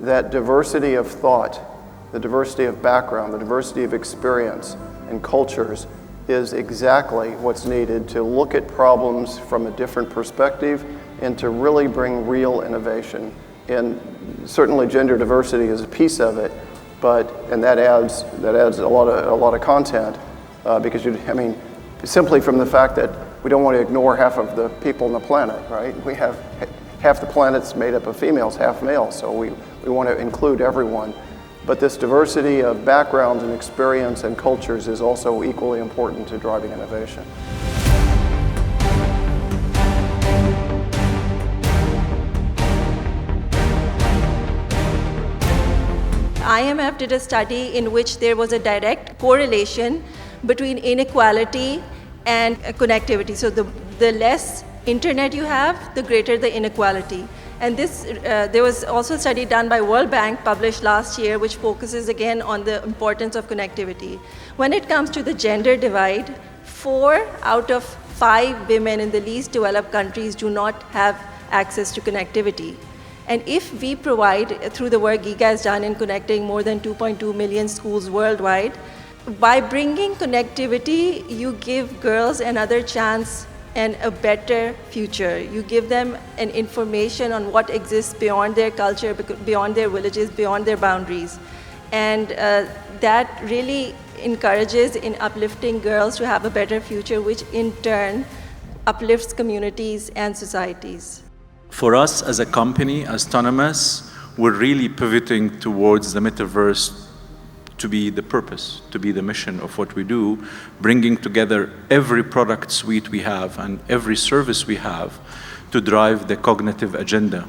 that diversity of thought, the diversity of background, the diversity of experience and cultures is exactly what's needed to look at problems from a different perspective and to really bring real innovation. And certainly gender diversity is a piece of it, and that adds a lot of content because simply from the fact that we don't want to ignore half of the people on the planet, right? We have half the planet's made up of females, half males, so we want to include everyone. But this diversity of backgrounds and experience and cultures is also equally important to driving innovation. IMF did a study in which there was a direct correlation between inequality and connectivity. So the less internet you have, the greater the inequality. And there was also a study done by World Bank published last year which focuses again on the importance of connectivity. When it comes to the gender divide, 4 out of 5 women in the least developed countries do not have access to connectivity. And if we provide, through the work Giga has done in connecting more than 2.2 million schools worldwide, by bringing connectivity, you give girls another chance and a better future. You give them an information on what exists beyond their culture, beyond their villages, beyond their boundaries. And that really encourages in uplifting girls to have a better future, which in turn uplifts communities and societies. For us as a company, as Autonomous, we're really pivoting towards the Metaverse to be the purpose, to be the mission of what we do, bringing together every product suite we have and every service we have to drive the cognitive agenda.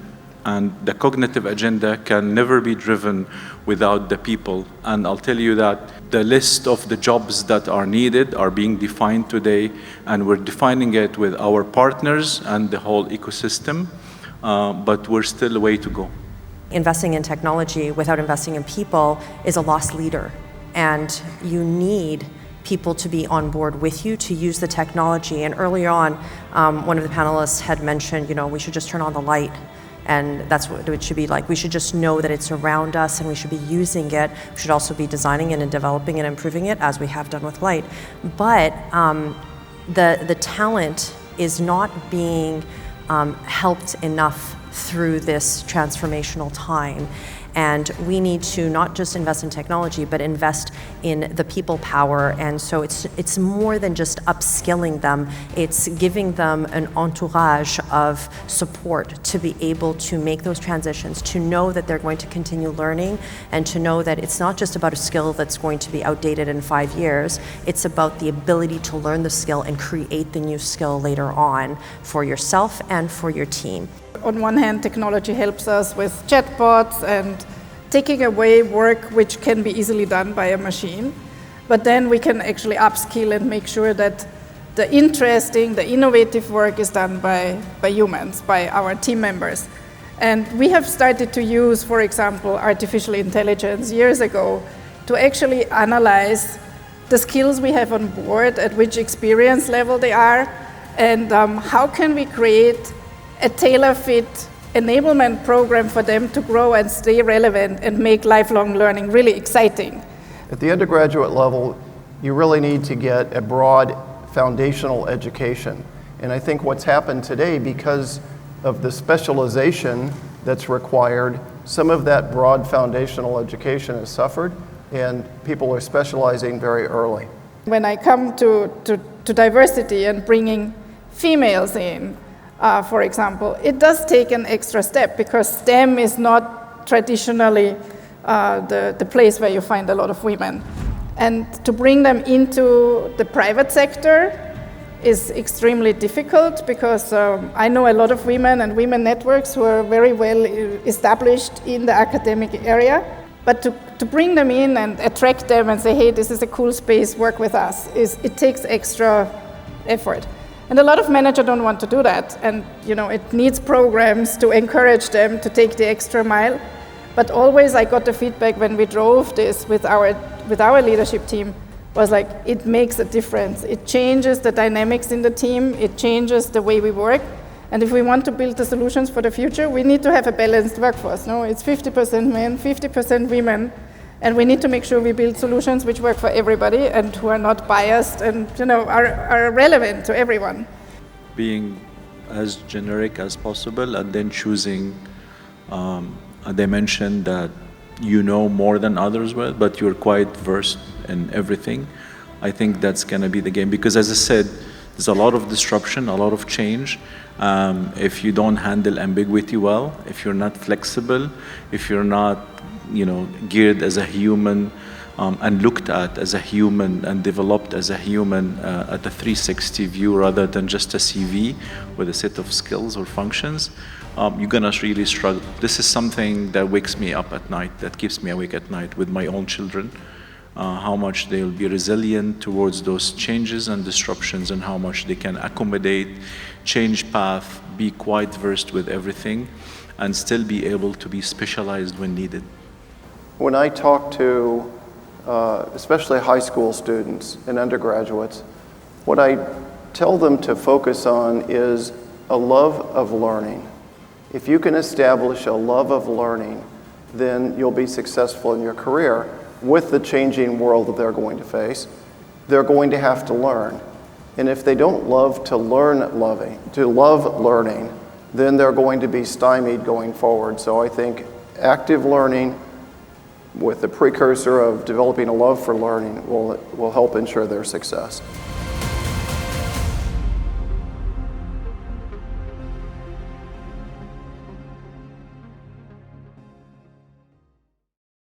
And the cognitive agenda can never be driven without the people. And I'll tell you that the list of the jobs that are needed are being defined today, and we're defining it with our partners and the whole ecosystem, but we're still a way to go. Investing in technology without investing in people is a lost leader, and you need people to be on board with you to use the technology. And earlier on, one of the panelists had mentioned, we should just turn on the light, and that's what it should be like. We should just know that it's around us and we should be using it. We should also be designing it and developing and improving it, as we have done with light. But the talent is not being helped enough through this transformational time. And we need to not just invest in technology, but invest in the people power. And so it's more than just upskilling them. It's giving them an entourage of support to be able to make those transitions, to know that they're going to continue learning, and to know that it's not just about a skill that's going to be outdated in 5 years. It's about the ability to learn the skill and create the new skill later on for yourself and for your team. On one hand, technology helps us with chatbots and taking away work which can be easily done by a machine. But then we can actually upskill and make sure that the interesting, the innovative work is done by humans, by our team members. And we have started to use, for example, artificial intelligence years ago to actually analyze the skills we have on board, at which experience level they are, and how can we create a tailor-fit enablement program for them to grow and stay relevant and make lifelong learning really exciting. At the undergraduate level, you really need to get a broad foundational education. And I think what's happened today, because of the specialization that's required, some of that broad foundational education has suffered, and people are specializing very early. When I come to diversity and bringing females in, for example, it does take an extra step because STEM is not traditionally the place where you find a lot of women. And to bring them into the private sector is extremely difficult because I know a lot of women and women networks who are very well established in the academic area. But to bring them in and attract them and say, hey, this is a cool space, work with us, it takes extra effort. And a lot of managers don't want to do that. And it needs programs to encourage them to take the extra mile. But always I got the feedback when we drove this with our leadership team was like, it makes a difference. It changes the dynamics in the team. It changes the way we work. And if we want to build the solutions for the future, we need to have a balanced workforce. No, it's 50% men, 50% women, and we need to make sure we build solutions which work for everybody and who are not biased and are relevant to everyone. Being as generic as possible and then choosing a dimension that you know more than others will, but you're quite versed in everything. I think that's going to be the game, because as I said, there's a lot of disruption, a lot of change. If you don't handle ambiguity well, if you're not flexible, if you're not geared as a human and looked at as a human and developed as a human at a 360 view rather than just a CV with a set of skills or functions, you're gonna really struggle. This is something that wakes me up at night, that keeps me awake at night with my own children. How much they'll be resilient towards those changes and disruptions, and how much they can accommodate, change path, be quite versed with everything, and still be able to be specialized when needed. When I talk to especially high school students and undergraduates, what I tell them to focus on is a love of learning. If you can establish a love of learning, then you'll be successful in your career. With the changing world that they're going to face, they're going to have to learn. And if they don't love to love learning, then they're going to be stymied going forward. So I think active learning with the precursor of developing a love for learning will help ensure their success.